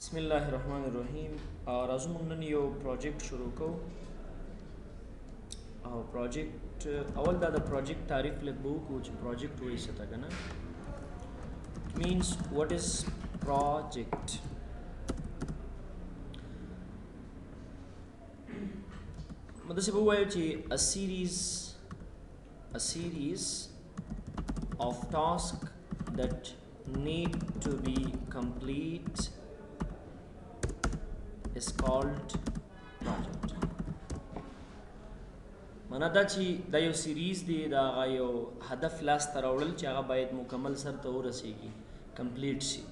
बिस्मिल्लाहिर्रहमानिर्रहीम। राजू मोंग नन यो प्रोजेक्ट शुरू को प्रोजेक्ट अवल दा प्रोजेक्ट तारीफ लगबो कुछ प्रोजेक्ट हुई सता कना मीन्स व्हाट इज प्रोजेक्ट। मतलब से वो है कि a series of tasks that need to be complete is called project. माना دا چې دا یو سیریز دی، دا یو هدف لاس ته راوړل چې هغه باید مکمل سر ته ورسیږي، کمپلیټ شي.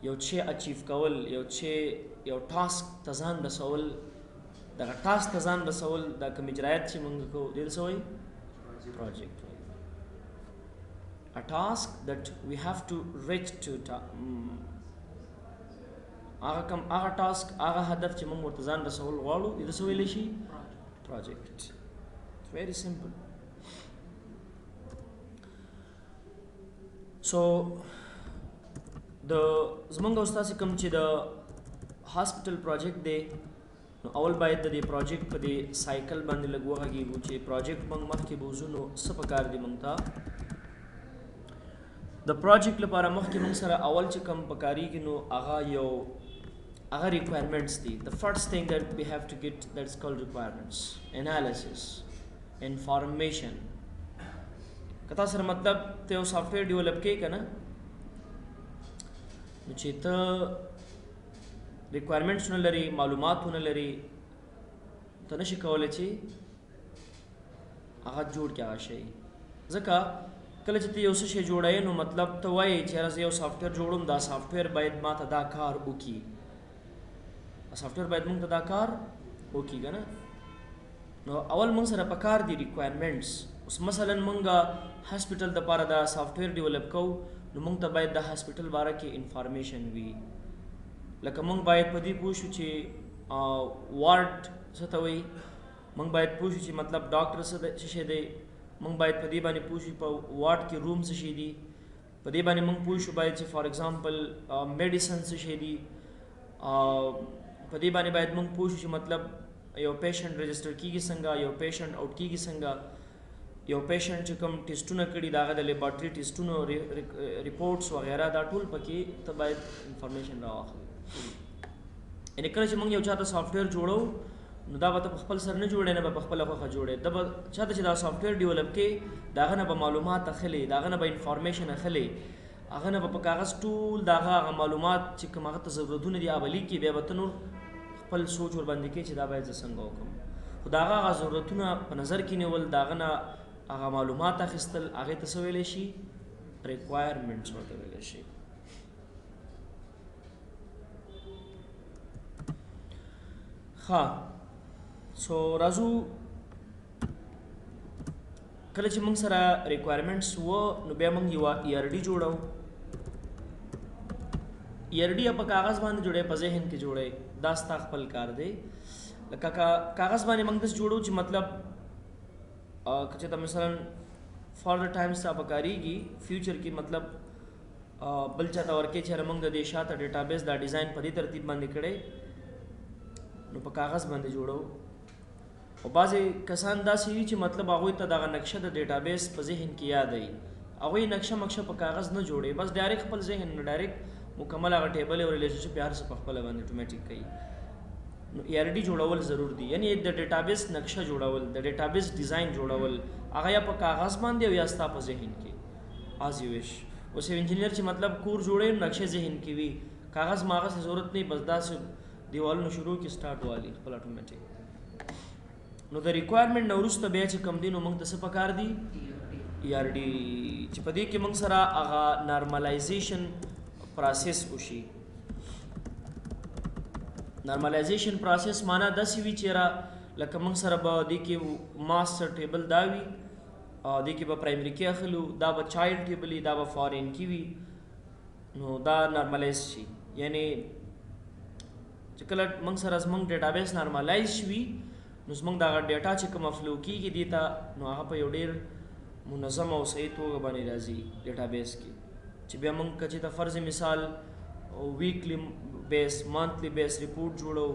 یو چې اچیو کول، یو ټاسک ته ځان رسول، دغه ټاسک ته ځان رسول دا کوم اجرایت چې موږ کوو دې ته څه وایي؟ پروجیکټ وایي. A task that we have to reach to هغه ټاسک، هغه هدف چې موږ ورته ځان رسول غواړو دې ته څه ویلی شي؟ project. It's very simple. So the زمونږ استاد کوم چې د هاسپټل پروجیکټ دی، نو اول باید د دې پروجیکټ په دې سایکل باندې لږ وغږیږو چې پروجیکټ موږ مخکې بوزو نو څه پکار دي موږ ته. د پروجیکټ لپاره مخکې موږ سره اول چې کوم پکاریږي نو هغه requirements دي. The first thing that we have to get, that's called requirements, analysis, information. کتا سره مطلب ته یو سافټویر ډیولپ کوي کنه، نو چې ته requirements نه لري، معلومات نه لري، ته نشي کولای چې هغه جوړ کړې هغه شی. ځکه کله چې ته یو څه شی جوړوې نو مطلب ته وایې چې زه یو سافټویر جوړوم، دا سافټویر باید ما ته دا کار وکړي، سافټویر باید موږ ته دا کار وکړي که نه. نو اول موږ سره پکار دي ریکوایرمنټس. اوس مثلا موږ هاسپټل دپاره دا سافټویر ډیولپ کوو، نو موږ ته باید د هاسپټل باره کې انفارمیشن وي. لکه موږ باید په دې پوه شو چې وارډ څه ته وایي، موږ باید پوه شو چې مطلب ډاکټر څه شی دی، موږ باید په دې باندې پوه شو په وارډ کې روم څه شی دي، په دې باندې موږ پوه شو باید چې فار ایگزامپل میډیسن څه شی دي، په دې باندې باید موږ پوه شو چې مطلب یو پیشنټ رجسټر کیږي څنګه، یو پیشنټ آوټ کیږي څنګه، یو پیشنټ چې کوم ټیسټونه کړي د هغه د لیبارټري ټیسټونو ریپورټس وغیره دا ټول پکې ته باید انفارمیشن راواخلې. یعنې کله چې موږ یو چاته سافټویر جوړو نو دا به ته په خپل سر نه جوړې، نه به په خپله خوښه جوړې، دا به چاته چې دا سافټویر ډیولپ کړي د هغه نه به معلومات اخلې، د هغه نه به انفارمیشن اخلې، هغه نه به په کاغذ ټول د هغه معلومات چې کوم هغه ته ضرورتونه دي هغه به لیکي، بیا به ته نور خپل سوچ ورباندې کوي چې دا باید زه څنګه وکړم. خو د هغه ضرورتونه په نظر کې نیول، د هغه نه هغه معلومات اخیستل، هغې ته څه ویلی شي؟ ریکوایرمنټس ورته ویلی شي. ښه سو راځو، کله چې موږ سره ریکوایرمنټس و نو بیا موږ یوه ERD جوړو. ERD په کاغذ باندې جوړی، په ذهن کې جوړی، دا ستا خپل کار دی. لکه کاغذ باندې موږ داسې جوړو چې مطلب که چېرته مثلا فارډر ټایمز ته پکارېږي فیوچر کې، مطلب بل چاته ورکوې چې یاره موږ د دې شاته ډیټابیس دا ډیزاین په دې ترتیب باندې کړی، نو په کاغذ باندې جوړو. او بعضې کسان داسې وي چې مطلب هغوی ته دغه نقشه د ډیټابیس په ذهن کې یاد وي، هغوی نقشه مقشه په کاغذ نه جوړوي، بس ډایرکټ خپل ذهن نه ډایرکټ مکمل هغه ټیبل او ریلیشنشپ هر څه په خپله باندې اټومیټیک کوي. نو ERD جوړول ضرور دي، یعنی د ډیټابیس نقشه جوړول، د ډیټابیس ډیزاین جوړول، هغه یا په کاغذ باندې او یا ستا په ذهن کې از یو وش. اوس یو انجینیر چې مطلب کور جوړوي نقشه ذهن کې وي، کاغذ ماغذ ضرورت نه، بس داسې دیوالونه شروع کې سټارټ والی خپل اټومیټیک. نو د ریکوایرمنټ نه وروسته بیا چې کوم دي نو موږ ته څه پکار دي؟ ERD، چې په دې کې موږ سره هغه نارملایزیشن پروسس وشي. نارملایزیشن پروسس معنا داسې وي چې لکه موږ سره به دې کې ماسټر ټیبل دا وي، دې کې به پرایمري کې اخلو، دا به چایلډ ټیبل وي، دا به فارین کې وي، نو دا نارملایز شي. یعنی چې کله موږ سره زموږ ډیټابیس نارملایز شوي نو زموږ دغه ډیټا چې کومه فلو کېږي دې ته، نو هغه په یو ډېر منظم او صحیح توګه باندې راځي ډیټابیس کې. چې بیا موږ که چېرته فرض مثال بیس منتلی بیس ریپورٹ جوړو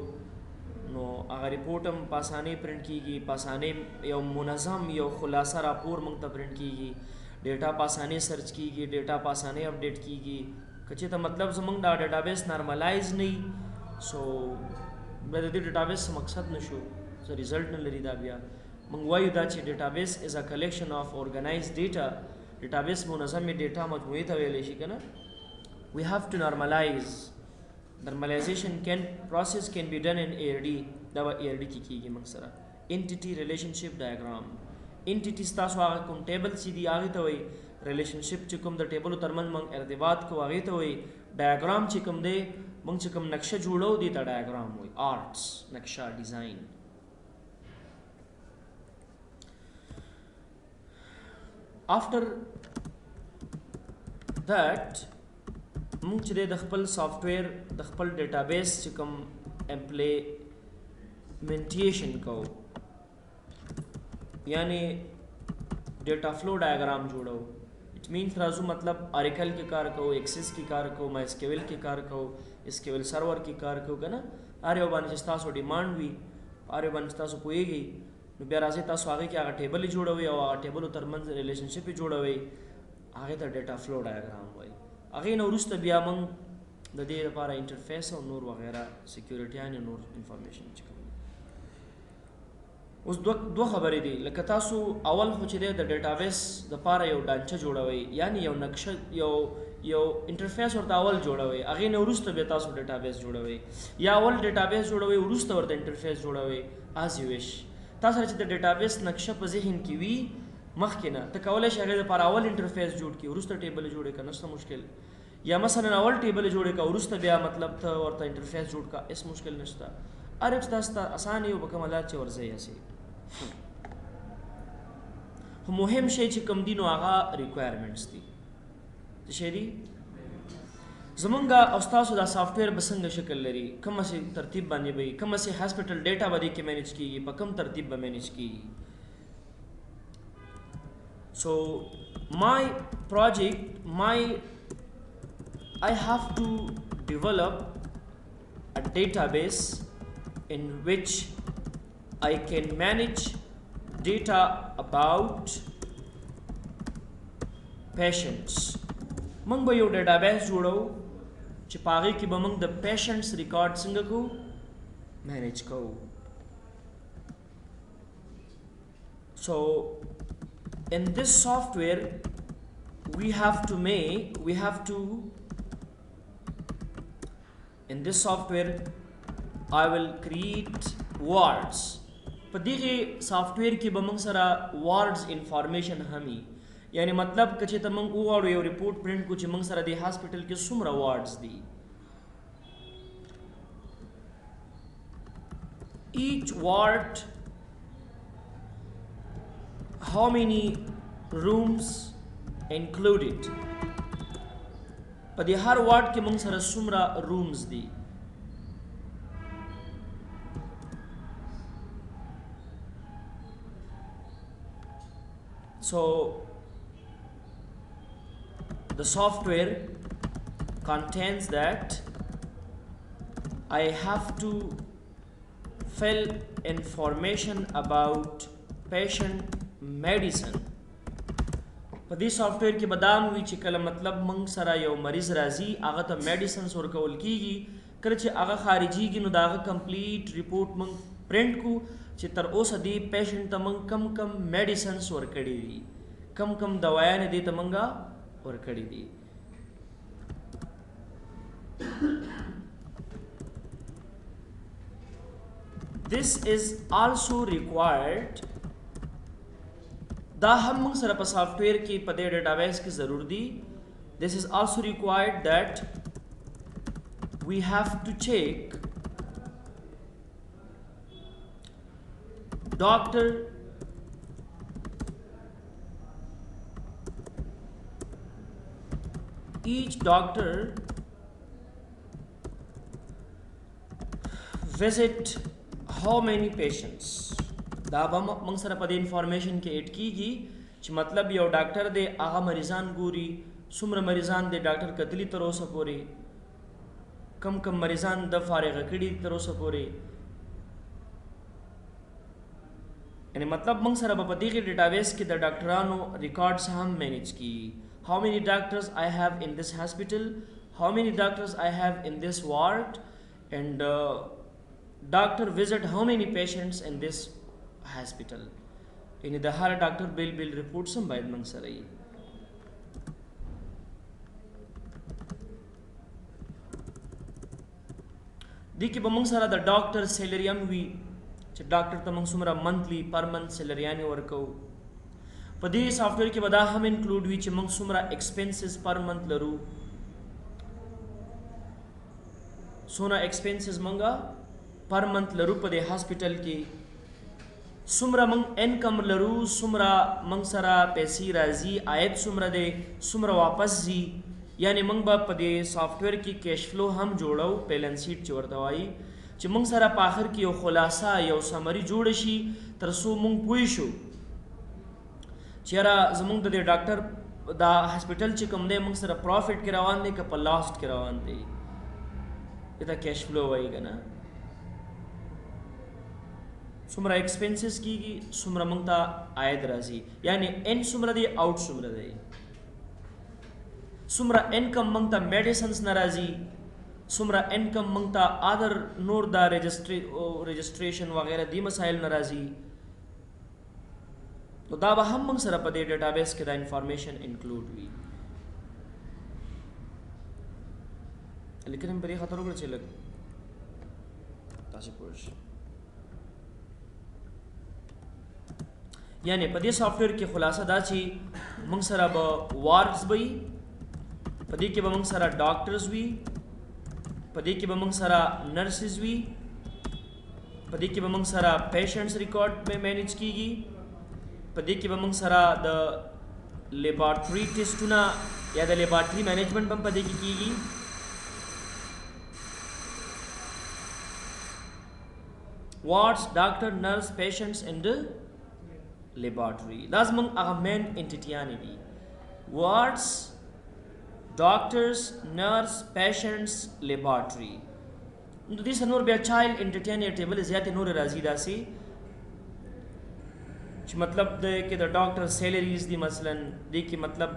نو هغه ریپورټ هم په اسانۍ پرنټ کیږي، په اسانۍ یو منظم یو خلاصه راپور موږ ته پرنټ کیږي، ډیټا په اسانۍ سرچ کیږي، ډیټا په اسانۍ اپډیټ کیږي. که چېرته مطلب زموږ دا ډیټابیس نارملایز نه وي سو بیا د دې ډیټابیس څه مقصد نشو، څه ریزلټ نه لري. دا بیا موږ وایو دا چې ډیټابیس از ا کلیکشن آف ارګنایزډ ډیټا. ډیټابیس منظمې ډیټا مجموعې ته ویلی شي که نه. We have to normalize. Normalization process can be done in ARD. دا به ARD کې کېږي موږ سره. Entity relationship diagram. Entities تاسو هغه کوم ټیبل چې دي هغې ته وایي. ریلیشنشپ چې کوم د ټیبلو ترمنځ موږ ارتباط کوو هغې ته وایي. ډایاګرام چې کوم دی موږ چې کوم نقشه جوړو دې ته ډایاګرام وایي. آرټس نقشه ډیزاین. After that موږ چې د خپل سافټویر د خپل ډیټابیس چې کوم امپلیمنټیشن کوو یعنی ډیټا فلو ډایاګرام جوړو. اټ مینس راځو مطلب اریکل کې کار کوو، ایکسس کې کار کوو، مای اسکیول کې کار کوو، اسکیول سرور کې کار کوو که نه. هر یو باندې چې ستاسو ډیمانډ وي هر یو باندې تاسو پوهیږئ نو بیا راځئ تاسو هغې کې هغه ټیبل جوړوئ او هغه ټیبلو ترمنځ ریلیشنشپ یې جوړوئ، هغې ته ډیټا فلو ډایاګرام وایي. هغې نه وروسته بیا موږ د دې لپاره انټرفیس او نور وغیره سیکیورټیانې نور انفارمیشن چې کوم. اوس دوه خبرې دي. لکه تاسو اول خو چې دی د ډیټابیس دپاره یو ډانچه جوړوئ یعنی یو نقشه یو انټرفیس ورته اول جوړوئ، هغې نه وروسته بیا تاسو ډیټابیس جوړوئ، یا اول ډیټابیس جوړوئ وروسته ورته انټرفیس جوړوئ as you wish. تاسو سره چې د ډیټابیس نقشه په ذهن کې وي مخکې نه ته کولی شي هغې دپاره اول انټرفیس جوړ کړي وروسته ټیبل جوړې کړه، نشته مشکل. یا مثلا اول ټیبل جوړې کړه وروسته بیا مطلب ته ورته انټرفیس جوړ کړه، هېڅ مشکل نشته. هر یو چې تاسو ته اسان یو په کوم حالات چې ورځئ هسې. خو مهم شی چې کوم دي نو هغه ریکوایرمنټس دي. څه شی دي؟ زمونږ او ستاسو دا سافټویر به څنګه شکل لري، کومسې ترتیب باندې به وي، کومسې هاسپټل ډیټا به دې کې مینیج کېږي، په کوم ترتیب به مینیج کېږي. So my project, I have to develop a database in which I can manage data about patients. موږ به یو ډیټابیس جوړو چې په هغې کې به موږ د پیشنټس ریکارډ څنګه کوو مینیج کوو. So in this software in this software I will create wards. په دغه سافټویر کې به موږ سره wards انفارمیشن همي، یعنی مطلب که چې ته موږ وغواړو یو ریپورټ پرنټ کړو چې موږ سره د هاسپټل کې څومره وارډز دي. each ward how many rooms included. په دې هر وارډ کې موږ سره څومره رومز دي. So the software contains that I have to fill information about patient medicine. په دې سافټویر کې به دا وي چې کله مطلب موږ سره یو مریض راځي هغه ته میډیسنس ورکول کېږي، کله چې هغه خارجېږي نو د هغه کمپلیټ ریپورټ موږ پرنټ کړو چې تر اوسه دې پیشنټ ته موږ کم میډیسنس ورکړي دي، کم دوایانې دې ته موږ ورکړي دي. This is also required. دا هم موږ سره په سافټویر کې په دې ډیټابیس کې ضرور دي. This is also required that we have to check doctor each doctor visit how many patients. دا به موږ سره په دې انفارمیشن کې ایډ کېږي چې مطلب یو ډاکټر دی هغه مریضان ګوري، څومره مریضان دی ډاکټر کتلي تر اوسه پورې، کم کم مریضان د فارغ کړي تر اوسه پورې. یعنی مطلب موږ سره په دغه ډیټابیس کې د ډاکټرانو ریکارډز هم مینیج کی. How many doctors I have in this hospital, how many doctors I have in this ward, and doctor visit how many patients in this hospital. یعنی د هر ډاکټر بیل ریپورټس هم باید موږ سره وي. دې کې به موږ سره د ډاکټر سیلری هم وي چې ډاکټر ته موږ څومره منتلی پر منت سیلریانې ورکو. په دې سافټویر کې به دا هم انکلوډ وي چې موږ څومره ایکسپنسز پر منت لرو، څومره ایکسپنسز موږ پر منت لرو په دې هاسپټل کې، څومره موږ انکم لرو، څومره موږ سره پیسې راځي، عاید څومره دی، څومره واپس ځي. یعنی موږ به په دې سافټویر کې کیش فلو هم جوړو، بیلنس شیټ چې ورته وایي، چې موږ سره په آخر کې یو خلاصه یو سمری جوړ شي تر څو موږ پوه شو چې یاره زموږ د دې ډاکټر دا هاسپټل چې کوم دی موږ سره پروفټ کې روان دی که په لاست کې روان دی. دا کیش فلو وایي که نه. څومره ایکسپنسز کېږي څومره موږ ته عاید راځي، یعنی ان څومره دی آوټ څومره دی، څومره انکم موږ ته میډیسنز نه راځي، څومره انکم موږ ته ادر نور دا رجسټریشن وغیره دی مسایل نه راځي. نو دا به هم موږ سره په دې ډیټابیس کې دا انفارمیشن انکلوډ وي. لیکن هم په دې خاطر وکړه چې لږ تاسې پوه شئ. یعنی په دې سافټویر کې خلاصه دا چې موږ سره به وارډز به وي، په دې کې به موږ سره ډاکټرز وي، په دې کې به موږ سره نرسز وي، په دې کې به موږ سره پیشنټس ریکارډ به مینیج کیږي، په دې کې به موږ سره د لیبارټري ټیسټونه یا د لیبارټري مینجمنټ هم په دې کې کیږي. وارډز، ډاکټر، نرس، پیشنټس اینډ لیبارټري دا زموږ هغه مین انټیټیانې دي. وارډز، ډاکټرز، نرس، پیشنټس، لیبارټري. نو دې سره نور بیا چایلډ انټیټیانې ټیبل زیاتې نور راځي داسې چې مطلب د کې د ډاکټر سیلریز دي، مثلا دې کې مطلب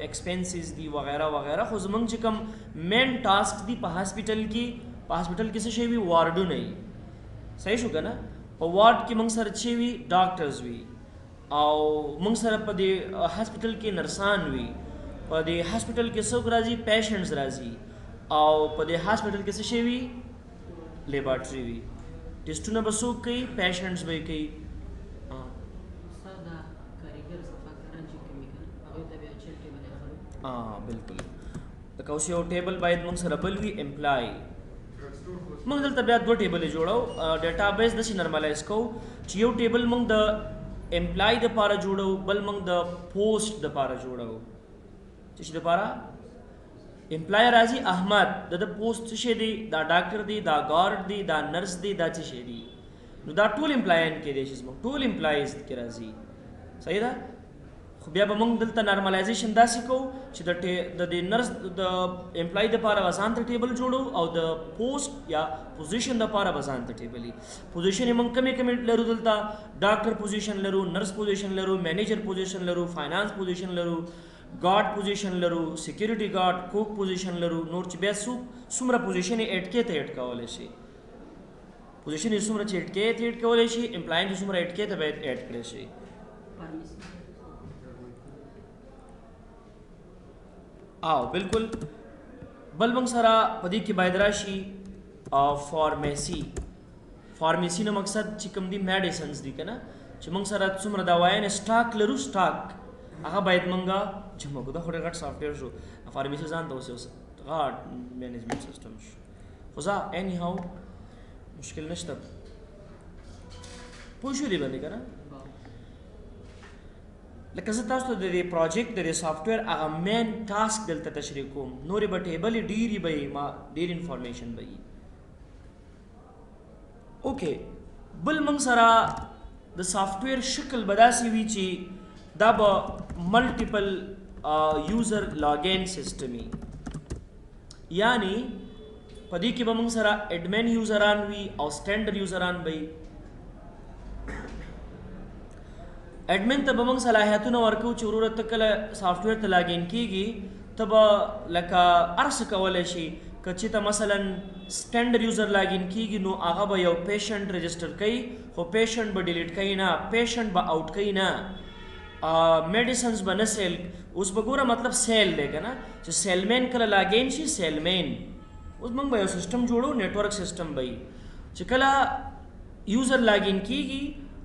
ایکسپنسز دي وغیرہ وغیرہ. خو زموږ چې کوم مین ټاسک دي په هاسپټل کې، په هاسپټل کې څه شی وي؟ وارډونه وي. صحیح شو که نه؟ په وارډ کې موږ سره چې وي ډاکټرز وي، او موږ سره په دې هاسپټل کې نرسان وي، په دې هاسپټل کې څوک راځي؟ پیشنټس راځي، او په دې هاسپټل کې څه شی وي؟ لیبارټري وي. ټیسټونه به څوک کوي؟ پیشنټس به یې کوي. بالکل. لکه اوس یو ټیبل باید موږ سره بل وي امپلای. موږ دلته بیا دوه ټیبل جوړو، ډیټا بیس داسې نرملایز کوو چې یو ټیبل موږ د امپلای دپاره جوړو، بل موږ د پوسټ دپاره جوړو. څه شي دپاره؟ امپلای راځي احمد، د پوسټ څه شی دی؟ دا ډاکټر دی، دا ګارډ دی، دا نرس دی، دا څه شی دی؟ نو دا ټول امپلایان کې دی چې زموږ ټول امپلایز کې راځي. صحیح ده؟ خو بیا به موږ دلته نارملایزیشن داسې کوو چې د نرس د امپلای دپاره به ځان ته ټیبل جوړو، او د پوسټ یا پوزیشن دپاره به ځان ته ټیبل وي. پوزیشن یې موږ کمې لرو دلته؟ ډاکټر پوزیشن لرو، نرس پوزیشن لرو، مینیجر پوزیشن لرو، فاینانس پوزیشن لرو، ګارډ پوزیشن لرو، سیکیورټي ګارډ، کوک پوزیشن لرو. نور چې بیا څومره پوزیشن یې اډ کې ته اډ کولی شي، پوزیشن یې څومره چې اډ کې ته اډ کولی شي، امپلایان چې څومره اډ کې ته باید اډ کړی شي. او بالکل بل موږ سره په دې کې باید راشي فارمیسي. فارمیسي نه مقصد چې کوم دي میډیسنز دي که نه، چې موږ سره څومره دوايانې سټاک لرو، سټاک هغه باید موږ جمع کړو. دا خو ډېر غټ سافټویر شو. فارمیسي ځان ته اوس یو غټ مینجمنټ سیسټم شو. خو ځه ایني هاو مشکل نشته، پوه شو دې باندې که نه. لکه زه تاسو ته د دې پروجیکټ د دې سافټویر هغه مین ټاسک دلته تشریح کوم. نورې به ټیبلې ډېرې به وي، ما ډېر انفارمیشن به وي. اوکې، بل موږ سره د سافټویر شکل به داسې وي چې دا به ملټیپل یوزر لاګین سیسټم وي. یعنی پدې کې به موږ سره اډمن یوزران وي او سټینډرډ یوزران به وي. اډمن ته به موږ صلاحیتونه ورکو چې وروره ته کله سافټویر ته لاګین کیږي ته به لکه هر څه کولی شي. که چې ته مثلا سټینډرډ یوزر لاګین کیږي نو هغه به یو پیشنټ رجسټر کوي خو پیشنټ به ډیلیټ کوي نه، پیشنټ به آوټ کوي نه، میډیسنز به نه سیل. اوس به ګوره مطلب سیل دی که نه چې سیلمین کله لاګین شي سیلمین. اوس موږ به یو سیسټم جوړو نیټورک سیسټم به وي چې کله یوزر لاګین کیږي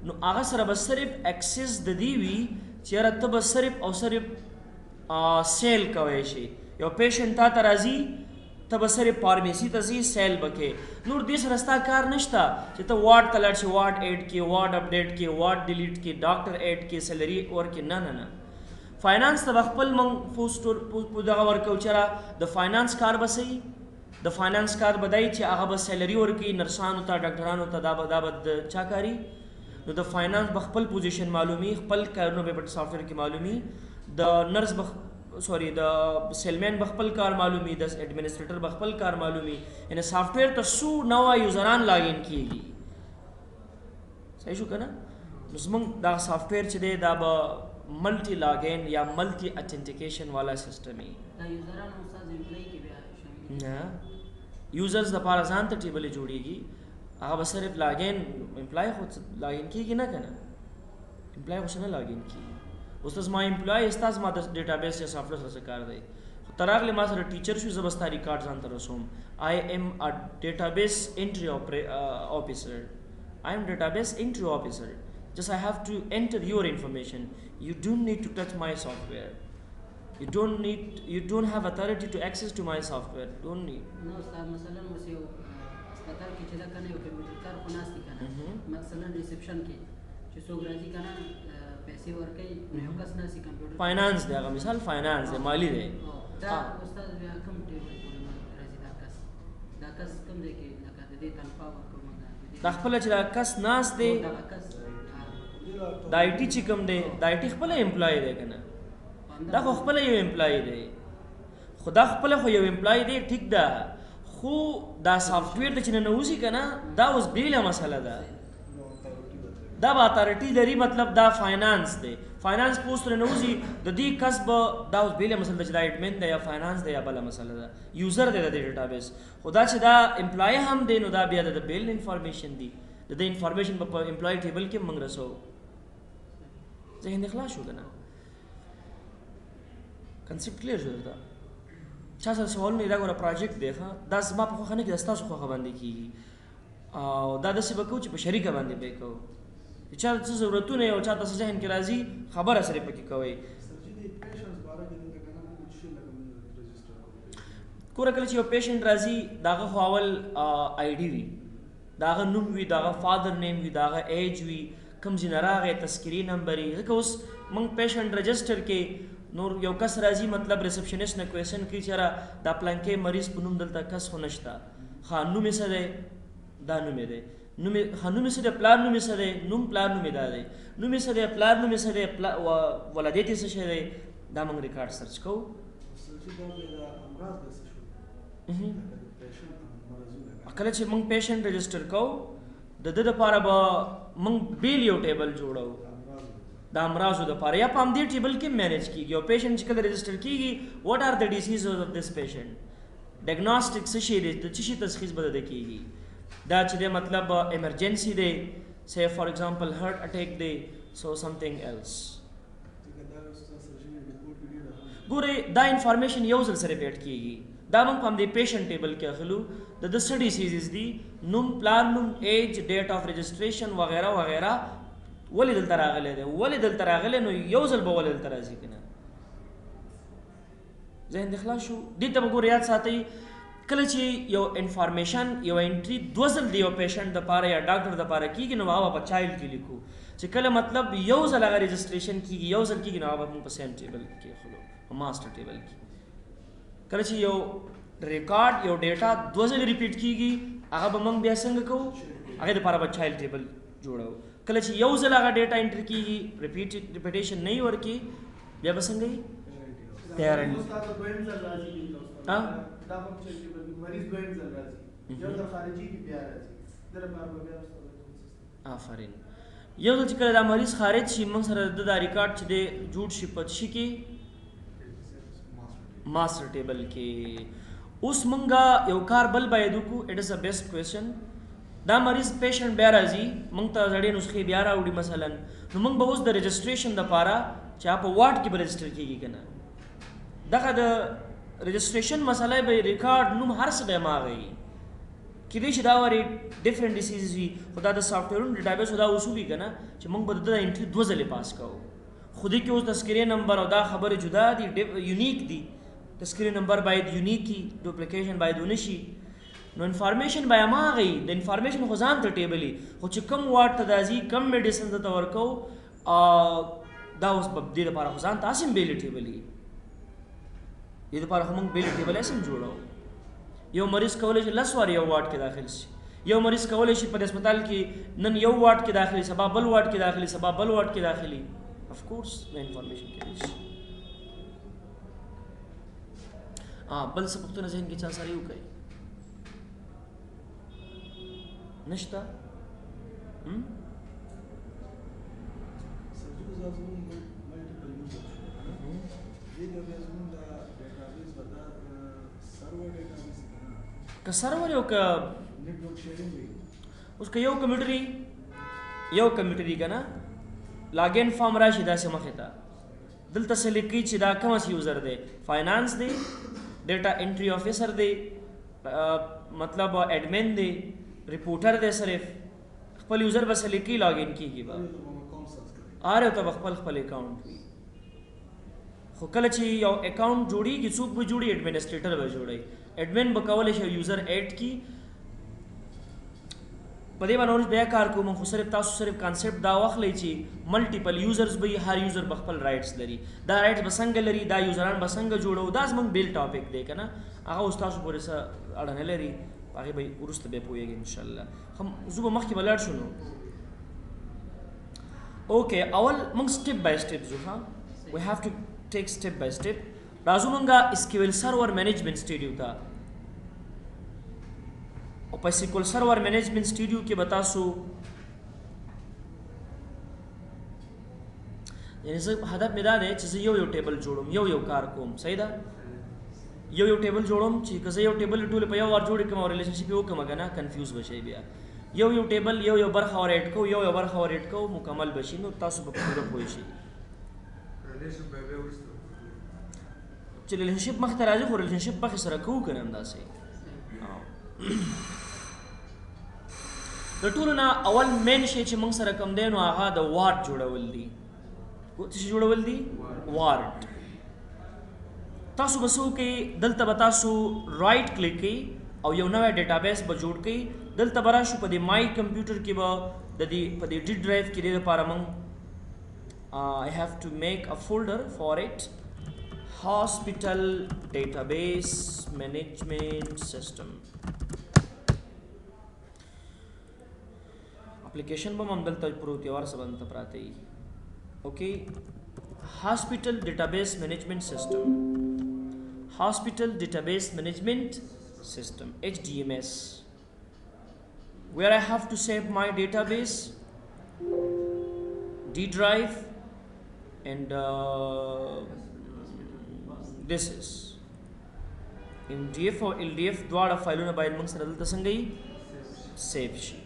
نو هغه سره به صرف اکسس د دې وي چې یاره ته به صرف او صرف سیل کوی شي. یو پیشنټ تا ته راځي ته به صرف فارمیسي ته ځي سیل به کې، نور دې سره ستا کار نشته چې ته واټ ته لاړ شي، واټ ایډ کې، واټ اپډیټ کې، واټ ډیلیټ کې، ډاکټر ایډ کې، سیلري ورکې. نه نه نه، فاینانس ته به خپل موږ دغه ورکو چې د فاینانس کار به صحیح، د فاینانس کار به دی چې هغه به سیلري ورکوي نرسانو ته، ډاکټرانو ته. دا به د چا کاري؟ نو د فاینانس به خپل پوزیشن معلومي، خپل کارونه به په سافټویر کې معلومي، د نرس د سیلمین به خپل کار معلومي، د ایڈمنسټریټر به خپل کار معلومي. یعنی سافټویر ته څو نوه یوزران لاګین کیږي. صحیح شو که نه؟ نو زموږ دا سافټویر چې دی دا به ملټي لاګین یا ملټي اتنټیکیشن والا سیسټم وي. نه، یوزرز دپاره ځان ته ټیبل جوړیږي، هغه به صرف لاګین امپلای خو لاګین کیږي نه که نه، امپلای خو نه لاګین کیږي. اوس ته زما امپلای ستا زما د ډیټابیس یا سافټویر سره څه کار دی؟ خو ته راغلې ما سره ټیچر شو، زه به ستا ریکارډ ځان ته رسوم. آی ایم ا ډیټابیس انټري آفیسر، آی ایم ډیټابیس انټري آفیسر. Just I have to enter your information. You don't need to touch my software. You don't have authority to access to my software. Don't need. No, sir. مثلا مسیو اسپیټال کې چې دا کنه یو کمپیوټر کار خو ناس کنه مثلا ریسپشن کې چې څوک راځي کنه پیسې ورکړي نو یو کس ناسي کمپیوټر فاینانس دی، هغه مثال فاینانس دی، مالی دی. دا استاد بیا کوم ټیبل پورې راځي دا کس کوم دی کې لکه د دې تنخواه ورکوم دا خپل چې دا کس ناس دی، دا آی ټي چې کوم دی دا آی ټي خپل امپلای دی کنه، دا خو خپل یو امپلای دی، خو دا خپل خو یو امپلای دی ټیک ده، خو دا سافټویر د چې ننوځي کنه دا اوس بیله مسله ده، دا به اتارټي لري، مطلب دا فاینانس دی، فاینانس پوسټ ننوځي د دې کس به دا اوس بیله مسله ده چې دا ایډمن دی یا فاینانس دی یا بله مسله ده، یوزر دی د دې ډیټابیس. خو دا چې دا امپلای هم دی نو دا بیا د بیل انفارمیشن دی، د دې انفارمیشن په امپلای ټیبل کې موږ رسو. ذهن دې خلاص شو که نه؟ کنسپټ کلیر شو درته؟ چا سره سوالونه دا ګوره پروجیکټ دی ښه، دا زما په خوښه نه کېږي، دا ستاسو خوښه باندې کېږي، او دا داسې به کوو چې په شریکه باندې به یې کوو، چې چا څه ضرورتونه یې او چا ته څه ذهن کې راځي خبره سره پکې کوئ. ګوره کله چې یو پیشنټ راځي د هغه خو اول آی ډي وي، د هغه نوم وي، د هغه فادر نیم وي، د هغه ایج وي، کوم ځای نه راغی، تذکري نمبر یې. ځکه اوس موږ پیشنټ رجسټر کې نور یو کس راځي مطلب ریسپشنسټ نه کوېسچن کوي چې یاره دا پلانکې مریض په نوم دلته کس خو نشته، ښه نوم یې څه دی؟ دا نوم یې دی، نوم یې څه دی؟ پلار نوم یې څه دی؟ نوم پلار نوم یې دا دی، نوم یې څه دی؟ پلار نوم یې څه دی؟ ولادت یې څه شی دی؟ دا موږ ریکارډ سرچ کوو. کله چې موږ پیشنټ رجسټر کوو د ده دپاره به موږ بیل یو ټیبل جوړو د امراضو دپاره، یا په همدې ټیبل کې مینیج کېږي. یو پیشنټ چې کله رجسټر کېږي واټ آر د ډیزیزز اف دس پیشنټ، ډایګنوسټک څه شی دی، د څه شي تشخیص به د ده کېږي، دا چې دی مطلب ایمرجنسي دی، say for example heart attack دی، so something else. ګورئ دا انفارمیشن یو ځل سره پیټ کېږي، دا موږ په همدې پیشنټ ټیبل کې اخلو، د ده څه ډیسیزز دي، نوم، پلار نوم، ایج، ډیټ آف رجسټریشن وغیره وغیره، ولې دلته راغلی دی، ولې دلته راغلی، نو یو ځل به ولې دلته راځي که نه؟ ذهن دې خلاص شو؟ دې ته به ګوره یاد ساتئ کله چې یو انفارمیشن یو انټري دوه ځل د یو پیشنټ دپاره یا ډاکټر دپاره کېږي نو هغه په چایلډ کې لیکو، چې کله مطلب یو ځل هغه رجسټریشن کېږي یو ځل کېږي نو هغه به موږ په سیم ټیبل کې اخلو، په ماسټر ټیبل کې. کله چې یو ریکارډ یو ډیټا دوه ځلې ریپیټ کېږي هغه به موږ بیا څنګه کوو؟ هغې دپاره به چایلډ ټیبل جوړو. کله چې یو ځل هغه ډیټا انټر کېږي ریپیټیشن نه ورکړي بیا به څنګه وي؟ پیرنټ دا هم چې مریض دویم ځل راځي یو ځل خارجي کې بیا راځي د لپاره به بیا ستاسو آفرین یو ځل چې کله دا مریض خارج شي موږ سره د دا ریکارډ چې دی جوړ شي پد شي کې ماسټر ټیبل کې اوس مونږه یو کار بل باید وکړو اټ از ا بیسټ کوېسچن دا مریض پیشنټ بیا راځي مونږ ته زړې نسخې بیا راوړي مثلا نو مونږ به اوس د رجسټریشن دپاره چې په واټ کې به رجسټر کېږي که نه دغه د رجسټریشن مسله به ریکارډ نوم هر څه به هماغه وي کېدای شي دا وارې ډفرنټ ډیسیزز وي خو دا د سافټویرونو ډیټابیس دا اصول وي که نه چې مونږ به د ده انټري 2 ځلې پاس کوو خو دې کې اوس تذکرې نمبر او دا خبرې جدا دي یونیک دي تذکرې نمبر باید یونیک وي ډوپلیکیشن باید ونه شي نو انفارمیشن به هماغه وي د انفارمیشن خو ځان ته ټیبل وي خو چې کم واټ ته دا ځي کم میډیسن ته ورکوو دا اوس به دې دپاره خو ځان ته هسې هم بیلې ټیبل وي دې دپاره خو موږ بیلې ټیبل هسې هم جوړوو یو مریض کولی شي 10 واره یو واټ کې داخل شي یو مریض کولی شي په هسپتال کې نن یو واټ کې داخلي سبا بل واټ کې داخلي سبا بل واټ کې داخلي اف کورس د انفارمیشن کېدای شي بل څه پوښتنه ذهن کې چا سره یو کوي نشته که سرور یو که اوس که یو کمپیوټر که نه لاګین فارم راشي داسې مخې ته دلته څه لیکي چې دا کوم یوزر دی فاینانس دی ډیټا انټري افیسر دی مطلب ایڈمن دی رپورټر دی صرف خپل یوزر به څه لیکي لاګین کېږي به هر یو ته به خپل اکاونټ وي خو کله چې یو اکاونټ جوړېږي څوک به جوړي ایڈمنسټریټر به جوړي ایڈمن به کولی شي یوزر ایډ کړي په دې باندې بیا کار کوم خو تاسو صرف کانسیپټ دا واخلئ چې ملټیپل یوزرز به هر یوزر به خپل رایټس لري دا رایټس به څنګه لري دا یوزران به څنګه جوړو دا زموږ بیل ټاپک دی که نه هغه اوس تاسو پورې څه اړه نه لري هغې به وروسته بیا پوهېږي انشاءالله زه به مخکې به لاړ شو نو اوکې اول موږ سټپ بای سټپ ځو ها وی هاف ټو ټیک سټپ بای سټپ راځو مونږه اسکیول سرور مینجمنټ سټډیو ته او په سیکول سرور مینجمنټ سټډیو کې به تاسو یعنې زه هدف مې دا دی چې زه یو ټیبل جوړوم یو کار کوم صحیح ده یو ټیبل جوړوم چې که زه یو ټیبل ټولې په یو وار جوړې کړم او ریلیشنشپ یې وکړم که نه کنفیوز به شئ بیا یو ټیبل یو برخه ور ایډ کوو یو برخه ور ایډ کوو مکمل به شي نو تاسو به پوره پوه شئ چې ریلیشنشپ مخته راځي خو ریلیشنشپ مخې سره کوو که نه همداسې د ټولو نه اول مین شی چې موږ سره کوم دی نو هغه د واټ جوړول دي څه جوړول دي واټ تاسو به څه وکئ دلته به تاسو رایټ کلیک کوئ او یو نوی ډیټابیس به جوړ کړئ دلته به راشو په دې مای کمپیوټر کې به د دې په دې ډي ډرایو کې دې لپاره موږ I have to make a folder for it hospital database management system application به هم دلته پروت یو ور څه باندې پراته وي اوکې hospital database management system HDMS where I have to save my database D drive and this is MDF or LDF دواړه فایلونه باید موږ سره دلته څنګه یي سیف شي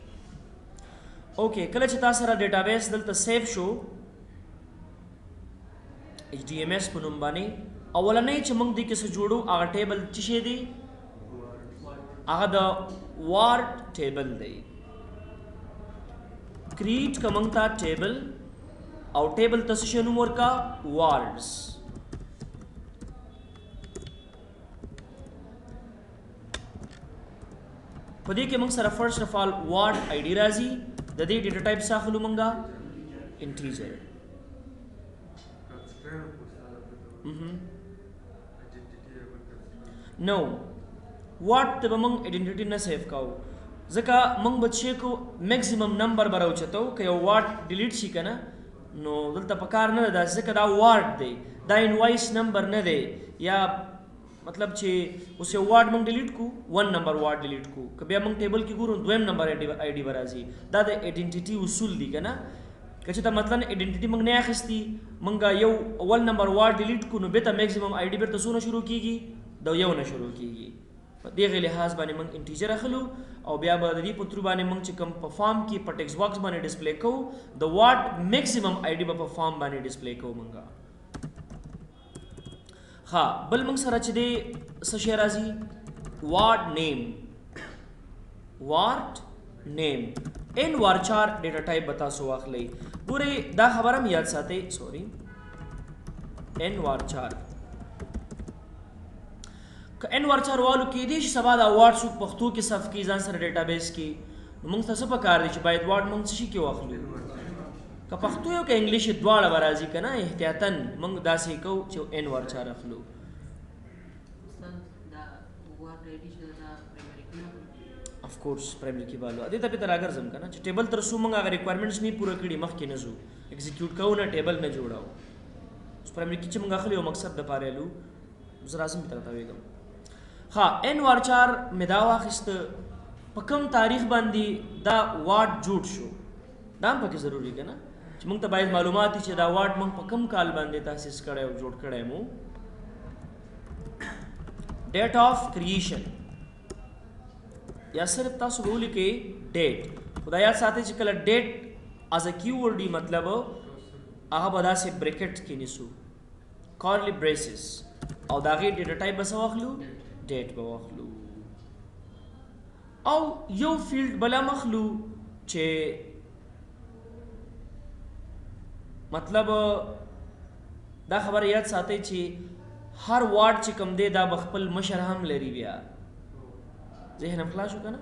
اوکې کله چې تاسو سره ډیټابیس دلته سیف شو HDMS په نوم باندې اولنۍ چې موږ دې کې څه جوړو هغه ټیبل څه شی دی هغه د وارډ ټیبل دی کریټ که موږ ته ټیبل او ټیبل ته څه نوم ورکا وارډز په دې کې موږ سره فرست اف آل وارډ آی ډي راځي د دې ډیټا ټایپ څه اخلو موږ انټیجر نو وارډ ته به موږ ایډنټیټي نه سیف کوو ځکه موږ به چیک کو میکسیمم نمبر به راوچتو که یو وارډ ډیلیټ شي که نه نو دلته په کار نه ده ځکه دا وارډ دی دا انوایس نمبر نه دی یا मतलब چې اوس یو وارد موږ ډیلیټ کو 1 نمبر وارد ډیلیټ کو که بیا موږ ټیبل کې ګورو دویم نمبر آی ډي برازي دا د ایډنټیټي اصول دي کنه که چې دا مثلا ایډنټیټي موږ نه اخستي موږ یو اول نمبر وارد ډیلیټ کو نو به ته میکسیمم آی ډي بیرته سونه شروع کیږي دا یو نه شروع کیږي په دې لحاظ باندې موږ انټیجر اخلو او بیا به د دې په تر باندې موږ چې کوم په فارم کې په ټیکس باکس باندې ډسپلی کوو د وارد میکسیمم آی ډي په فارم باندې ډسپلی کوو موږ ها بل موږ سره چې دی څه شی راځي وارد نیم ان وارچار ډیټا ټایپ بتا سو واخلئ ګورئ دا خبره هم یاد ساتئ سوري ان وارچار که ان وارچار والو کې دي چې سبا دا وارد څوک پښتو کې صف کې ځان سره ډیټابیس کې نو موږ ته څه پکار دي چې باید وارد موږ څه شي کې واخلو که پښتو یو که انګلیش دواړه به راځي که نه احتیاطاً موږ داسې کوو چې ان وارچار اخلو اف کورس پرایمری کې بالو ادي ته په تر اگر زم کنه چې ټیبل تر سو موږ هغه ریکوایرمنټس نه پوره کړي مخکې نه زو ایگزیکیوټ کوو نه ټیبل نه جوړاو اوس پرایمری کې چې موږ اخلي یو مقصد د پاره لو زه لازم تر تا ویګم ها ان وارچار مې دا واخست په کوم تاریخ باندې دا وارد جوړ شو دا هم پکې ضروری کنه چې موږ ته باید معلومات چې دا وارد موږ په کوم کال باندې تاسیس کړی او جوړ کړی مو ډیټ اف کریشن یا صرف تاسو به ولیکئ ډیټ خدای یاد ساتئ چې کله ډیټ از ا کیورډ مطلب هغه به داسې بریکټ کې نیسو کارلی بریسز او د هغې ډیټا ټایپ به څه واخلو ډیټ به واخلو او یو فیلډ بله مخلو چې مطلب دا خبره یاد ساتئ چې هر وارډ چې کوم دی دا به خپل مشر هم لري بیا ذهن هم خلاص شو که نه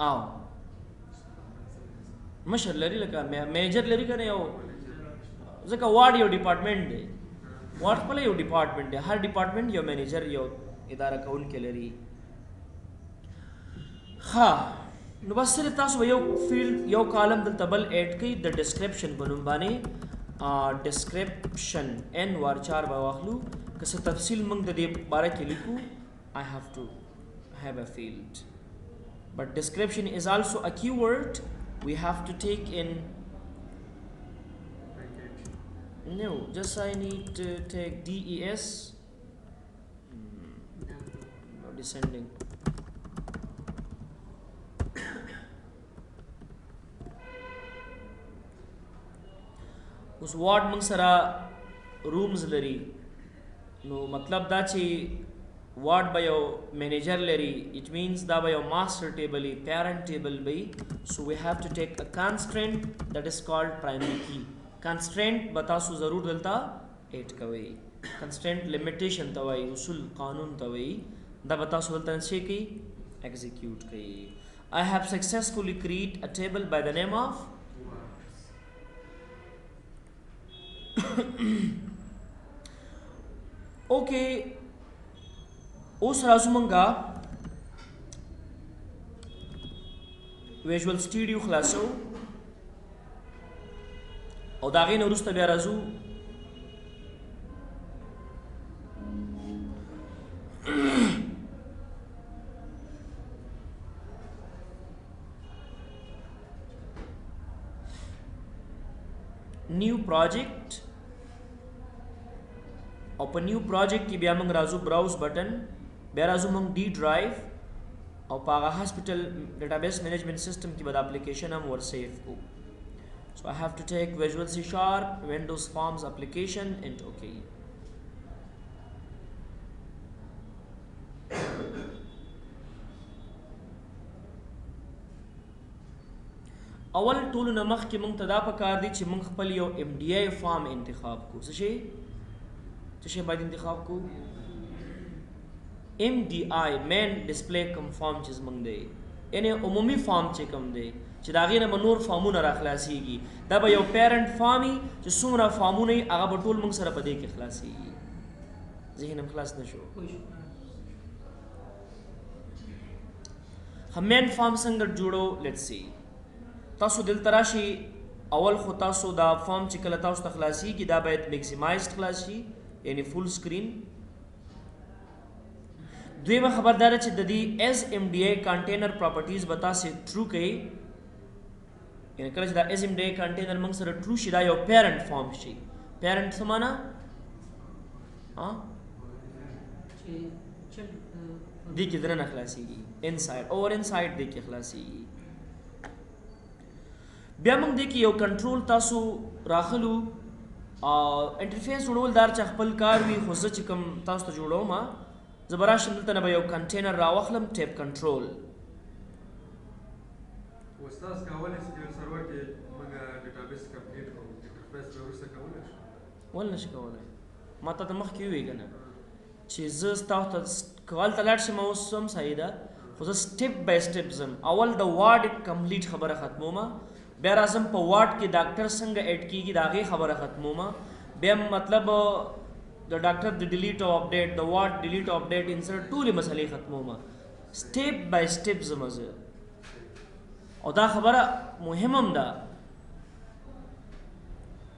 او مشر لري لکه میجر لري که نه یو ځکه وارډ یو ډپارټمنټ دی وارډ خپله یو ډپارټمنټ دی هر ډپارټمنټ یو مینیجر یو اداره کوونکی لري ها نو بس صرف تاسو به یو فیلډ یو کالم دلته بل ایډ کړئ د ډسکرپشن په نوم باندې ډسکرپشن ان وارچار به واخلو که څه تفصیل موږ د دې باره کې لیکو I have to have a field but description is also a keyword we have to take in no just I need to take DES no descending اوس وارډ موږ سره رومز لري نو مطلب دا چې وارډ به یو مینیجر لري اٹ مینس دا به یو ماسټر ټیبل وي پیرنټ ټیبل وي سو وی هاف ټو ټیک ا کانسټرینټ دیٹ از کالډ پرایمری کی کانسټرینټ به تاسو ضرور دلته ایډ کوئ کنسټرینټ لیمیټیشن ته وایي اصول قانون ته وایي دا به تاسو دلته څه کوي ایگزیکیوټ کوي I have successfully created a table by the name of okay اوس راځو مونږه ویژوال سټوډیو خلاصو او دا غي نه وروسته بیا راځو نیو پروجیکټ او په نیو پروجیکټ کې بیا موږ راځو براوز بٹن بیا راځو موږ डी ډرایو او په هغه هاسپټل ډیټابیس مینجمنت سیستم کې به د اپلیکیشن هم ور سیف کو سو I have to take Visual C# Windows Forms application and okay اول ټول نمخ کې موږ ته دا پکار دي چې موږ خپل یو MDI فارم انتخاب کو څه شي باید انتخاب کو MDI مین ډسپلی کوم فارم چې موږ دی یعنی عمومي فارم چې کوم دی چې دا غي نه نور فارمونه را خلاصيږي دا به یو پیرنټ فارمي چې څومره فارمونه هغه به ټول موږ سره په دې کې خلاصيږي ذهن هم خلاص نشو همین فارم څنګه جوړو لیټس سی تاسو دلته راشي اول خو تاسو دا فارم چې کله تاسو ته خلاصیږي دا باید میکسیمایزډ خلاص شي یعنی فول سکرین. دویمه خبردار چې د دې ایز ایم ډی ای کنټینر پراپرټیز به تاسو ټرو کړئ، یعنی کله چې دا ایز ایم ډی ای کنټینر موږ سره ټرو شي دا یو پیرنٹ فارم شي. پیرنٹ څه معنا؟ دې کې درنه خلاصیږي انسایډ اور انسایډ دې کې خلاصیږي. بیا موږ دې کې یو کنټرول تاسو راخلو انټرفیس جوړول دار چې خپل کار وي، خو زه چې کوم تاسو ته جوړوم زه به راشم دلته نه به یو کنټینر راواخلم ټیپ کنټرول. استاد کولی شي چې سرور کې موږ ډیټابیس کمپلیټ کړو، انټرفیس به وروسته کولی شو؟ ول نشي کولی. ما ته د مخکې وویل که نه چې زه ستاسو ته کال ته لاړ شم اوس هم صحیح ده، خو زه سټپ بای سټپ ځم. اول د واډ کمپلیټ خبره ختمومه، بیا راځم په واډ کې ډاکټر څنګه ایډ کیږي د هغې خبره ختمومه، بیا مطلب د ډاکټر د ډیلیټ او اپډیټ د واډ ډیلیټ او اپډیټ انسرټ ټولې مسلې ختمومه. سټپ بای سټپ ځم زه. او دا خبره مهم هم ده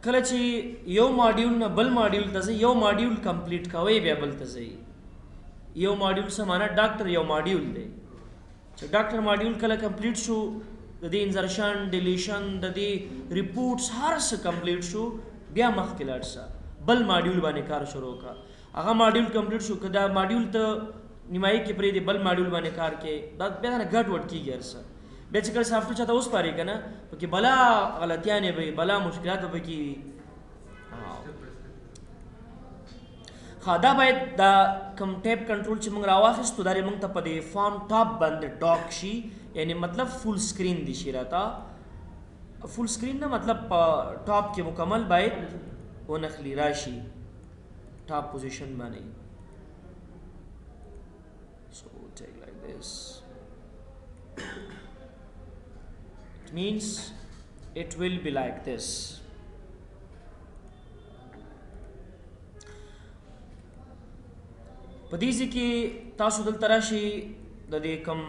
کله چې یو ماډیول نه بل ماډیول ته ځئ، یو ماډیول کمپلیټ کوئ بیا بل ته ځئ. یو ماډیول څه معنا؟ ډاکټر یو ماډیول دی چې ډاکټر ماډیول کله کمپلیټ شو د دې انزرشن ډیلیشن د دې ریپورټس هر څه کمپلیټ شو، بیا مخکې لاړ شه بل ماډیول باندې کار شروع کا. هغه ماډیول کمپلیټ شو که دا ماډیول ته نیمایي کې پرېږدې بل ماډیول باندې کار کې دا بیا نه ګډ وډ کېږي هر څه. بیا چې کله سافټویر چاته وسپارې که نه پکې بلا غلطیانې به وي، بلا مشکلات به پکې وي. دا باید دا کم ټیپ کنټرول چې موږ راواخیستو دا موږ ته په دې فارم ټاپ باندې ډاک شي، یعنی مطلب فول سکرین دي شي راته. فول سکرین نه مطلب په ټاپ کې مکمل باید ونخلي راشي ټاپ پوزیشن باندې. So take like this. It means it will be like this. په دې ځای کې تاسو دلته راشي د دې کم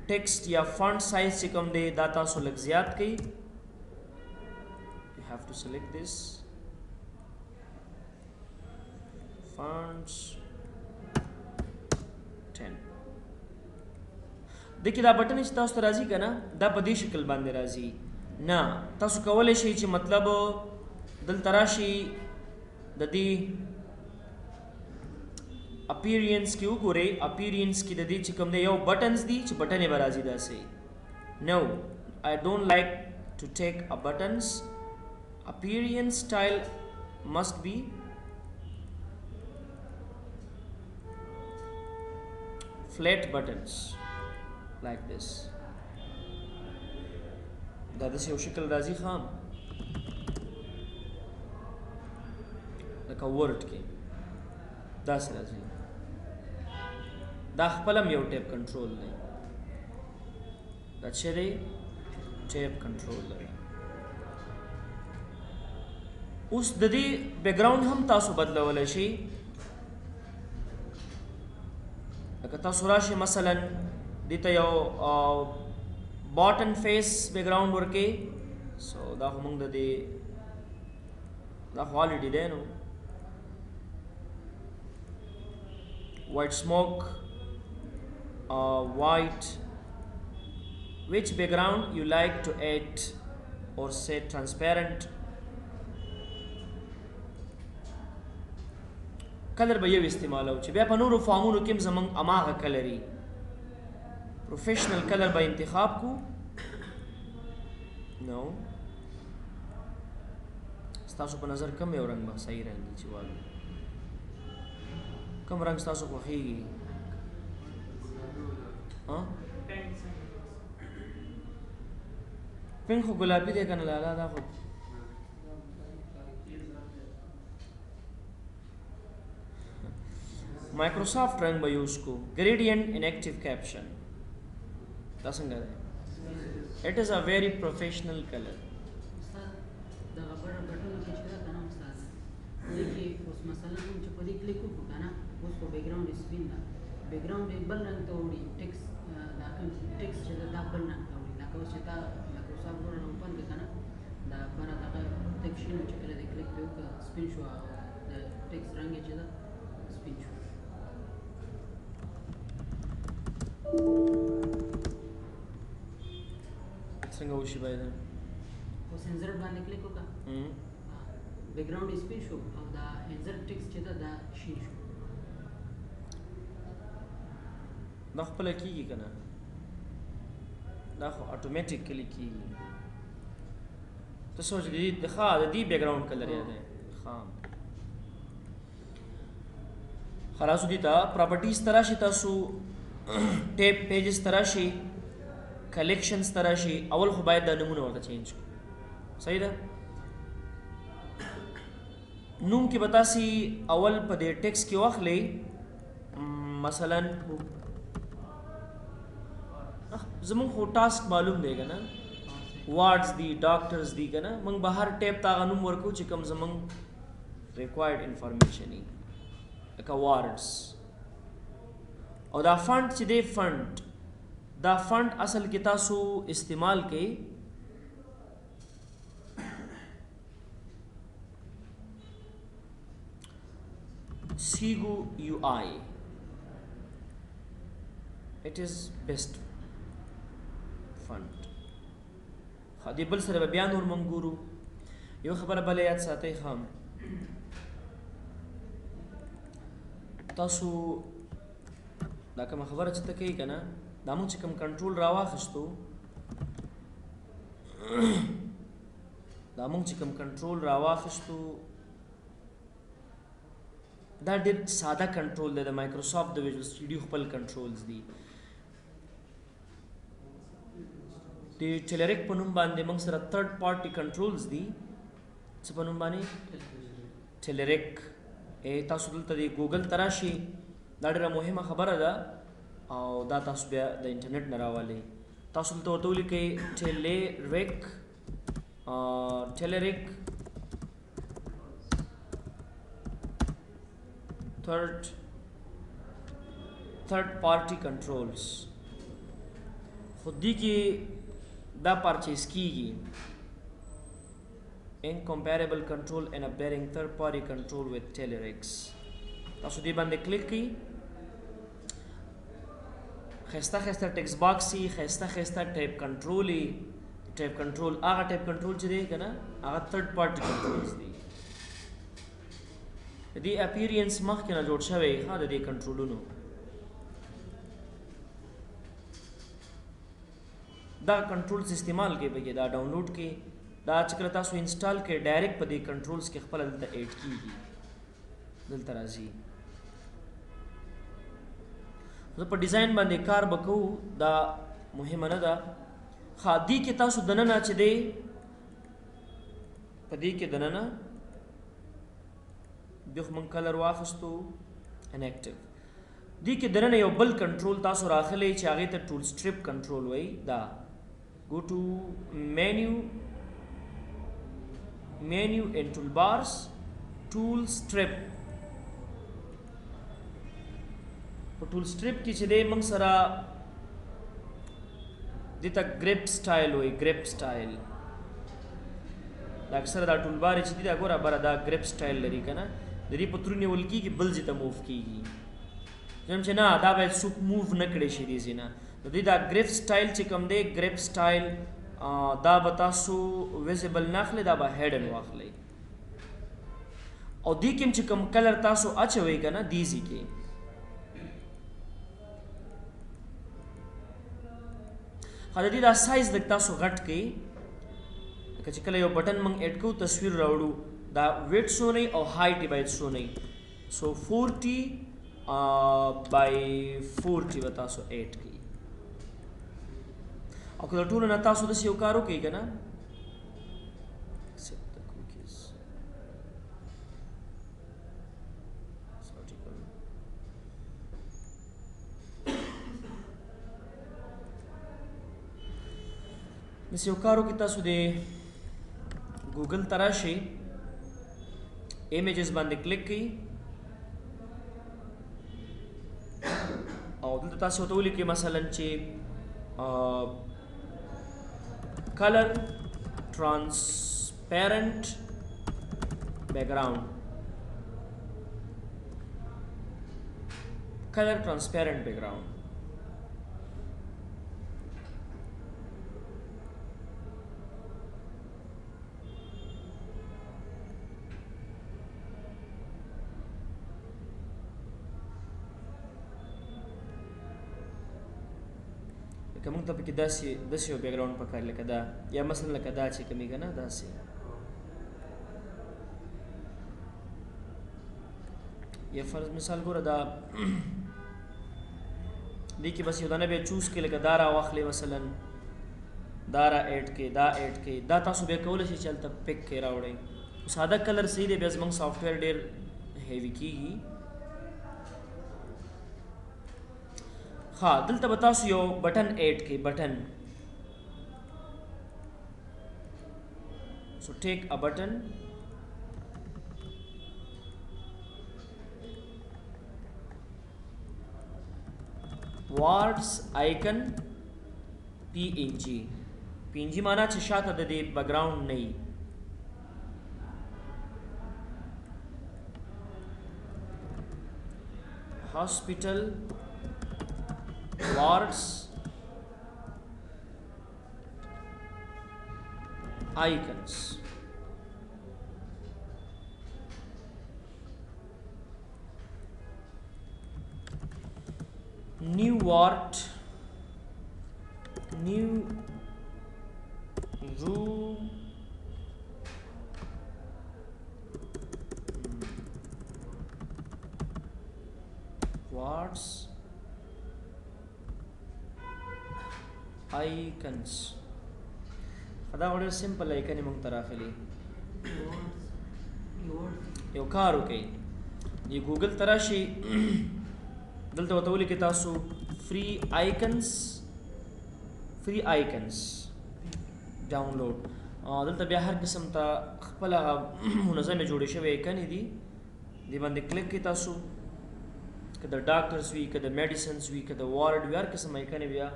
ټیکسټ یا فونټ سایز چې کوم دی دا تاسو لږ زیات کړئ. You have to select this fonts 10. دغه دا بٹن چې تاسو ته راځي که نه دا په دې شکل باندې راځي نه. تاسو کولی شئ چې مطلب دلته راشي د دې اپیرینس کې وګورئ. اپیرینس کې د دې چې کوم دی یو بټنز دي چې بټنې به راځي داسې. نو I don't like to take a buttons. Appearance style must be flat buttons like this. دا داسې یو شکل راځي خام لکه ورډ کې داسې راځي. دا خپل هم یو ټیپ کنټرول دی. دا چې دی ټیپ کنټرول دی. اوس د دې بیکګراوند هم تاسو بدلولی شئ. لکه تاسو راشئ مثلا دې ته یو باټن فیس بیکګراوند ورکړئ. سو دا خو موږ د دې دا خو الریډي دی نو. White smoke, white. Which background you like to add or say transparent? کلر به یو استعمالو چې بیا په نورو فارمونو کې هم زمونږ اماغه کلري پروفیشنل کلر به انتخاب کو. نو ستاسو په نظر کوم یو رنګ به صحیح رنګ دی چې والو کوم رنګ ستاسو خوښیږي؟ پینک خو ګلابي دی که نه لالا؟ دا خو مایکروسافټ رنګ به یوز کو. ګریډینټ ان ایکټیو کیپشن دا څنګه دی؟ اټ از ا ویری پروفیشنل کلر. دغه بټنو کې چې دا که نه استاد دې کې اوس مثلا موږ چې په دې کلیک وکړو که نه اوس په بیکګراوند سپین ده بیکګراوند یې بل رنګ ته وړي ټیکسټ دا کوم ټیکسټ چې دا بل رنګ ته وړي لکه اوس چې تا مایکروسافټ ورډ اوپن کړه که نه دا بره دغه ټیک شي نو چې کله دې کلیک پرې وکړه سپین شو او د ټیکس رنګ یې چې ده سپین شو. څنګه وشي باید اوس انزرټ باندې کلیک وکړه بیک ګراوند یې سپین شو او دا انزرټ ټیکس چې ده دا شین شو. دا خپله کېږي که نه دا خو اټومیټیکلی کېږي ته سوچ د دې بیک ګراوند کلر یاد دی ښه خلاصو دي ته پراپرټیز ته راشي تاسو ټیپ پیجز ته راشي کلیکشنز ته راشي اول خو باید دا نمونه ورته چینج کړو صحیح ده نوم کې به تاسې اول په دې ټیکس کې واخلئ مثلا زمونږ خو ټاسک معلوم دی که نه وارډز دي ډاکټرز دي که نه موږ به هر ټیپ ته هغه نوم ورکو چې کوم زمونږ ریکوایرډ انفارمیشن وي لکه وارډز او دا فنټ چې دی فنټ دا فنټ اصل کې تاسو استعمال کوئ Segoe UI. It is best font. خدي بل سره بیا نور منګورو یو خبره بل یاد ساتئ خام تاسو دا کوم خبره چې ته کوي کنه دا مونږ چې کوم کنټرول راواخستو دا ډېر ساده کنټرول دی د مایکروسافټ د ویژوال سټوډیو خپل کنټرولز دي د ټیلریک په نوم باندې موږ سره تھرډ پارټي کنټرولز دي څه په نوم باندې ټیلریک تاسو دلته د ګوګل ته راشئ دا ډېره مهمه خبره ده او دا تاسو بیا د انټرنیټ نه راولئ تاسو دلته ورته ولیکئ ټیلریک third party controls خودی کی دا پرچیز کیږي incomparable control and appearing third party control with Telerex تاسو دې باندې کلیک کړئ خسته ټیکس باکس ای خسته ټیپ کنټرول هغه ټیپ کنټرول چې دی کنه هغه third party controls دي د اپیرینس مخکې نه جوړ شوی ها د دې کنټرولونو دا کنټرولز استعمال کې بګي دا ډاونلوډ کې دا چې کله تاسو انسټال کې ډایرکټ په دې کنټرولز کې خپل دلته ایډ کیږي دلته راځي زه په ډیزاین باندې کار وکړو دا مهمه نه ده خادي کې تاسو دننه چې دی په دې کې دننه بیا خو من کلر واخستو انیکټیو دې کې دننه یو بل کنټرول تاسو راخلی چې هغې ته ټول سټریپ کنټرول وایي دا go to menu and toolbars tool strip په ټول سټریپ کې چې دی موږ سره دې ته ګریپ سټایل وایي ګریپ سټایل دا اکثره دا ټولبار چې دی دا ګوره بره دا ګریپ سټایل لري که نه د دې په ترو نیول کېږي بل ځای ته موف کېږي چې نه دا باید څوک موو نه کړی شي دې ځای نه نو دوی دا ګریپ سټایل چې کوم دی ګریپ سټایل دا به تاسو ویزیبل نه اخلئ دا به هیډن واخلئ او دې کې چې کوم کلر تاسو اچوئ که نه دې ځای کې خو د دې دا سایز لږ تاسو غټ کړئ لکه چې کله یو بټن موږ ایډ کوو تصویر راوړو دا ویډ څو نه او هایټ یې باید څو نه سو 40 by 40 به تاسو ایډ کړئ او که د ټولو نه تاسو داسې یو کار وکړئ که نه داسې یو کار وکړئ تاسو د ګوګل ته راشئ ایمیجز باندې کلیک کړئ او دلته تاسو ورته ولیکئ مثلا چې color transform transparent background, colour transparent background. که موږ ته پکې داسې یو بیکګراؤنډ پکار لکه دا، یا مثلا لکه دا چې کومې که نه داسې یا فرض مثال ګوره دا دې کې بس یو دانه بیا چوز کړي لکه دا را واخلې مثلا دا را ایډ کړي دا ایډ کړي، دا تاسو بیا کولی شئ چې هلته پک کړئ راوړئ. ساده کلر صحیح دی، بیا زموږ سافټویر ډېر هیوي کېږي. ها دلته به تاسو یو بټن ایډ کړئ، بټن. سو ټیک ا بټن، words icon png. png माना چې شاته د دې بیکګراوند نه وي. hospital words icons. new word, new room, words icons. دا وړ سمپل آیکن موږ تراخلی یو کار وکړئ، دی ګوګل تراشي دلته وته ولیکئ تاسو free icons ډاونلوډ. دلته بیا هر قسم ته خپل منظمې جوړې شوې آیکنې دي، دې باندې کلیک کړئ تاسو. که د ډاکټرز وي، که د میډیسنز وي، که د وارډ وي، هر قسم آیکنې بیا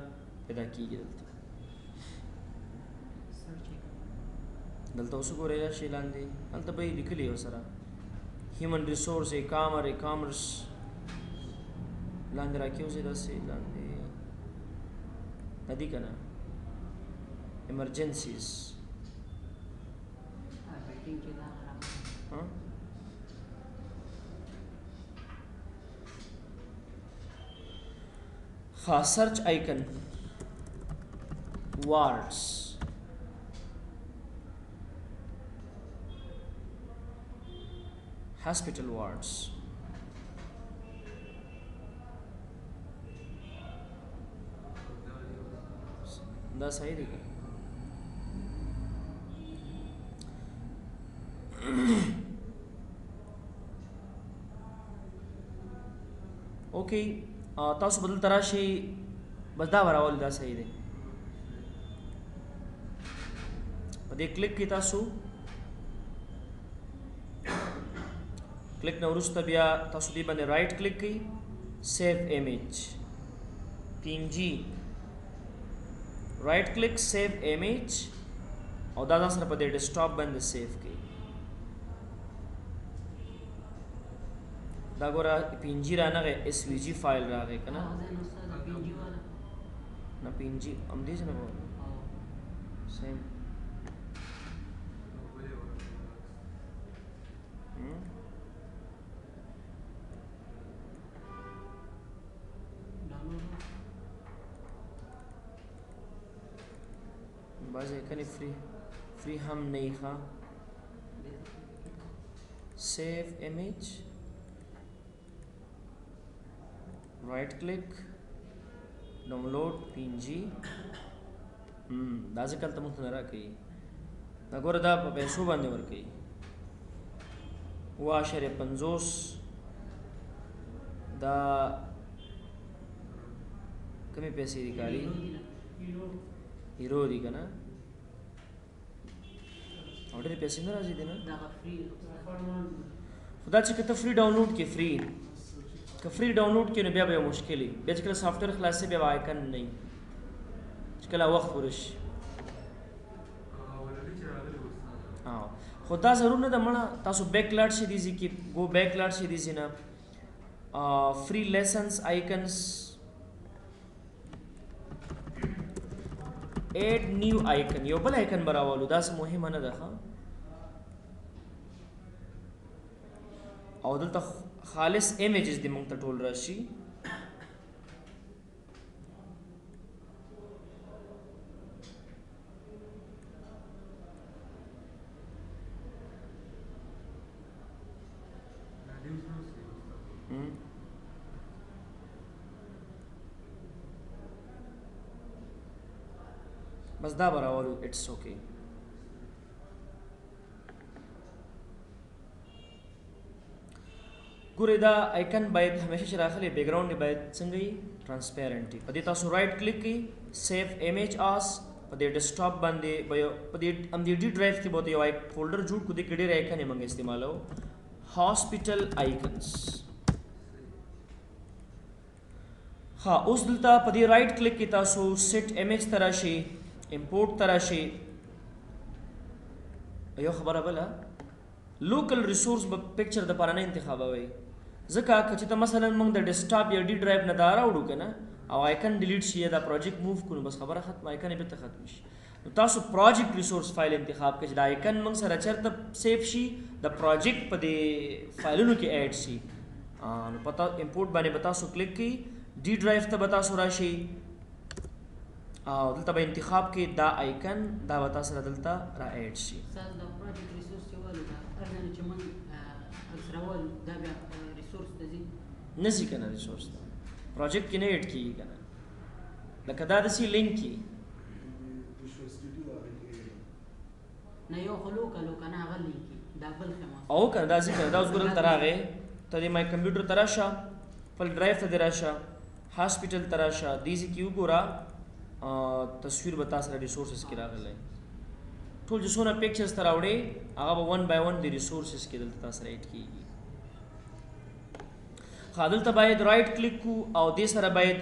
پیدا کېږي. دلته اوس ګورئ راشئ لاندې، هلته به یې لیکلي ورسره هیومن ریسورس کامرس لاندې راکېوځئ، داسې لاندې ندي که نه ایمرجنسیز. ها سرچ آیکن وارڈس hospital wards. دا صحیح دی که اوکې تاسو بدل تراشي بس دا وراول دا صحیح دی. په دې کلیک کې تاسو کلیک نه وروسته بیا تاسو دې باندې رائټ کلیک کړئ، سیو ایمیج PNG، رائټ کلیک سیو ایمیج او دا ځان سره په دې ډیسکټاپ باندې سیو کړئ. دا ګوره PNG رانغی SVG فایل راغی که نه نه PNG همدې چې نه سیم بعضی کنی فری هم نہیں خواہ. سیو امیج، رائٹ کلک، ډاونلوډ PNG. دا ځکه هلته موږ ته نه راکوي. دا ګوره دا په پیسو باندې ورکوي 7.50. دا کمی پیسې دي کاري هیرو دی که نه او ډېرې پیسې نه راځي دی نه خو دا چې که ته فری ډاونلوډ کې که فری ډاونلوډ کې نو بیا به یو مشکل وي. بیا چې کله سافټویر خلاص بیا به آیکن نه وي چې کله وخت پوره شي. خو دا ضرور نه ده مړه تاسو بیک لاړ شئ دې ځای کې ګو بیک لاړ شئ دې ځای نه فري لیسنس آیکنس ایډ نیو آیکن یو بل آیکن به راولو داسې مهمه نه ده ښه او دلته خالص امیجز دې موږ ته ټول راشي بس دا به راولو اټس اوکې ګورئ دا آیکن باید همیشه چې راغلی بیک ګراوند باید څنګه وي ټرانسپیرنټ وي په دې تاسو رایټ کلیک کړئ سیف امیج آس په دې ډیسکټاپ باندې په دې همدې ډي ډرایو کې به یو فولډر جوړ کړو دې کې ډېر آیکن یې موږ استعمالو هاسپټل آیکنس ها اوس دلته په دې رایټ کلیک کې تاسو سیټ امیج ته راشئ امپورټ ته راشئ یو خبره بله لوکل ریسورس به پکچر دپاره نه انتخابوئ ځکه که چې ته مثلا موږ د ډیسکټاپ یا ډي ډرایو نه دا راوړو که نه او آیکن ډیلیټ شي یا دا پروجیکټ موو کړو بس خبره ختمه آیکن یې بېرته ختم شي نو تاسو پروجیکټ ریسورس فایل انتخاب کړئ چې دا آیکن موږ سره چېرته سیف شي د پروجیکټ په دې فایلونو کې ایډ شي نو په امپورټ باندې به تاسو کلیک کړئ ډي ډرایو ته به تاسو راشئ او دلته به انتخاب کې دا آیکن دا به تاسو سره دلته را ایډ شي ساز د پروجیکټ ریسورس چې ولې دا ارزنه چې موږ اکثرول دا بیا ریسورس ته ځي نه ځي که نه ریسورس ته پروجیکټ کې نه ایډ کېږي که نه لکه دا داسې لینک کې نه یو خو لوکل که نه هغه لینک دا بل خماس او که نه دا ځي که نه دا اوس ګوره دلته راغی ته دې مای کمپیوټر ته راشه خپل ډرایو ته دې راشه هاسپټل ته راشه دې ځای کې وګوره تصویر به تا سره ریسورسز کې راغلی ټول چې څونه پکچرز ته راوړې هغه به ون بای ون د ریسورسز کې دلته تا سره ایډ کېږي ښه دلته باید رایټ کلیک کړو او دې سره باید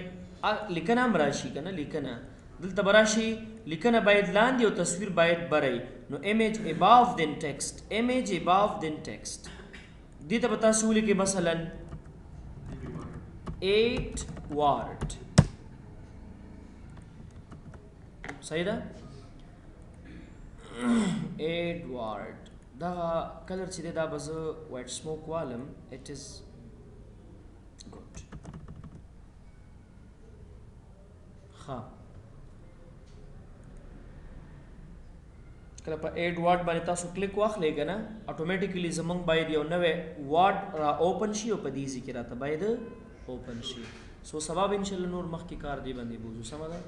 لیکنه هم راشي که نه لیکنه دلته به راشي لیکنه باید لاندې او تصویر باید بری نو امیج اباو دین ټیکسټ امیج اباو دین ټیکسټ دې ته به تاسو ولیکئ مثلا 8 وارد صحیح ده ایډوارډ دا کلر چې دی دا به زه وایټ سموک والم اټ از ګډ ښه کله په ایډوارډ باندې تاسو کلیک واخلئ که نه اټومیټیکلی زمونږ باید یو نوی وارډ را اوپن شي او په دې ځای کې راته باید اوپن شي سو سبا به انشاءالله نور مخکې کار دی باندې بوځو سمه ده